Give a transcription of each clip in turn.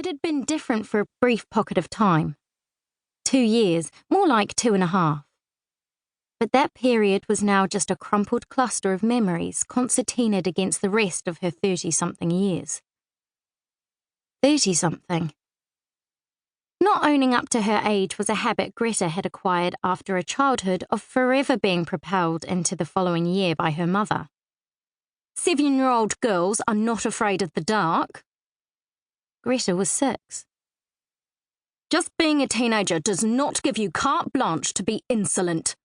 It had been different for a brief pocket of time. 2 years, more like 2.5. But that period was now just a crumpled cluster of memories concertinaed against the rest of her 30-something years. 30-something. Not owning up to her age was a habit Greta had acquired after a childhood of forever being propelled into the following year by her mother. 7-year-old girls are not afraid of the dark. Greta was 6. Just being a teenager does not give you carte blanche to be insolent.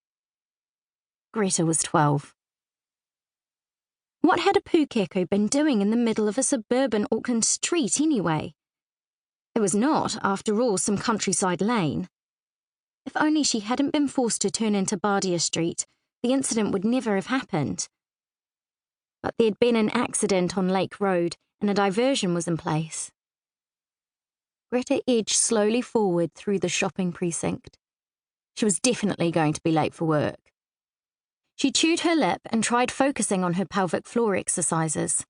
Greta was 12. What had a Pukeko been doing in the middle of a suburban Auckland street anyway? It was not, after all, some countryside lane. If only she hadn't been forced to turn into Bardia Street, the incident would never have happened. But there'd been an accident on Lake Road, and a diversion was in place. Greta edged slowly forward through the shopping precinct. She was definitely going to be late for work. She chewed her lip and tried focusing on her pelvic floor exercises.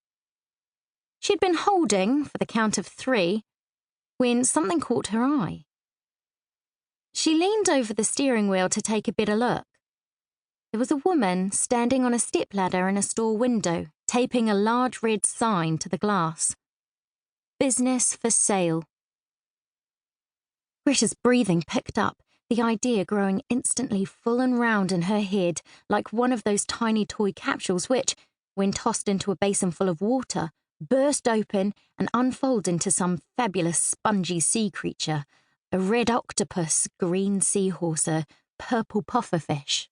She'd been holding, for the count of 3, when something caught her eye. She leaned over the steering wheel to take a better look. There was a woman standing on a stepladder in a store window, taping a large red sign to the glass. Business for sale. Greta's breathing picked up, the idea growing instantly full and round in her head like one of those tiny toy capsules which, when tossed into a basin full of water, burst open and unfold into some fabulous spongy sea creature, a red octopus, green seahorse, a purple pufferfish.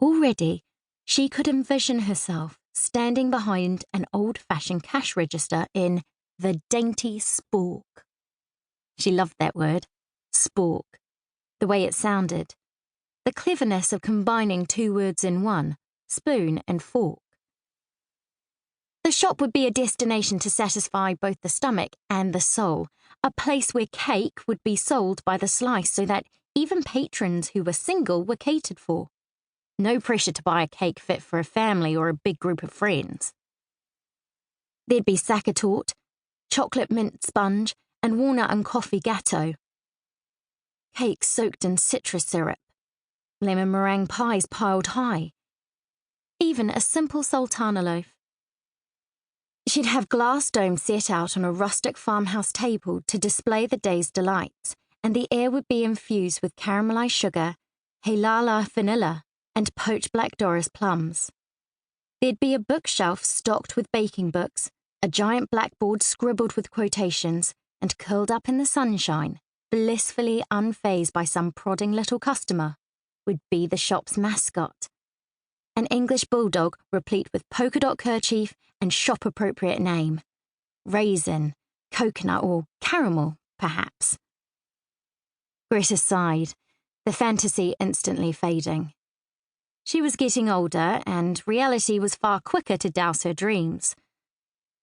Already, she could envision herself standing behind an old-fashioned cash register in the dainty spork. She loved that word, spork, the way it sounded, the cleverness of combining 2 words in one, spoon and fork. The shop would be a destination to satisfy both the stomach and the soul, a place where cake would be sold by the slice so that even patrons who were single were catered for. No pressure to buy a cake fit for a family or a big group of friends. There'd be sakatort, chocolate mint sponge, and walnut and coffee gatto. Cakes soaked in citrus syrup, lemon meringue pies piled high, even a simple sultana loaf. She'd have glass domes set out on a rustic farmhouse table to display the day's delights, and the air would be infused with caramelized sugar, halala vanilla, and poached Black Doris plums. There'd be a bookshelf stocked with baking books, a giant blackboard scribbled with quotations, and curled up in the sunshine, blissfully unfazed by some prodding little customer, would be the shop's mascot. An English bulldog replete with polka dot kerchief and shop-appropriate name. Raisin, coconut or caramel, perhaps. Greta sighed, the fantasy instantly fading. She was getting older, and reality was far quicker to douse her dreams.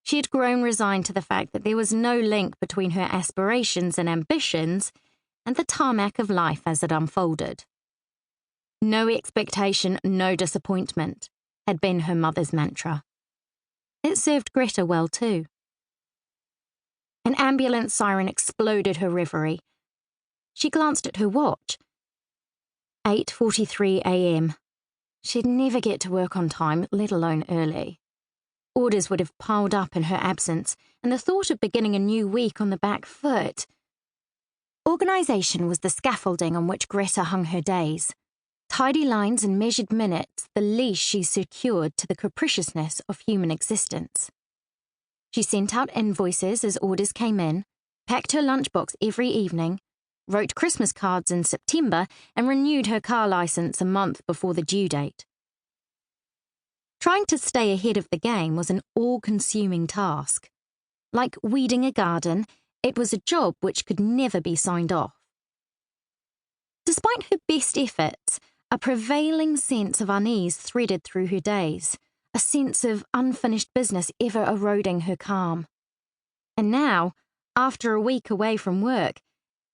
She had grown resigned to the fact that there was no link between her aspirations and ambitions and the tarmac of life as it unfolded. No expectation, no disappointment, had been her mother's mantra. It served Greta well, too. An ambulance siren exploded her reverie. She glanced at her watch. 8:43 a.m. She'd never get to work on time, let alone early. Orders would have piled up in her absence, and the thought of beginning a new week on the back foot. Organisation was the scaffolding on which Greta hung her days. Tidy lines and measured minutes, the leash she secured to the capriciousness of human existence. She sent out invoices as orders came in, packed her lunchbox every evening, wrote Christmas cards in September, and renewed her car licence a month before the due date. Trying to stay ahead of the game was an all-consuming task. Like weeding a garden, it was a job which could never be signed off. Despite her best efforts, a prevailing sense of unease threaded through her days, a sense of unfinished business ever eroding her calm. And now, after a week away from work,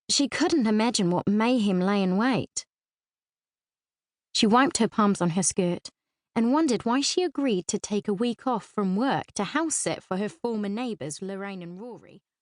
she couldn't imagine what mayhem lay in wait. She wiped her palms on her skirt and wondered why she agreed to take a week off from work to house sit for her former neighbours Lorraine and Rory,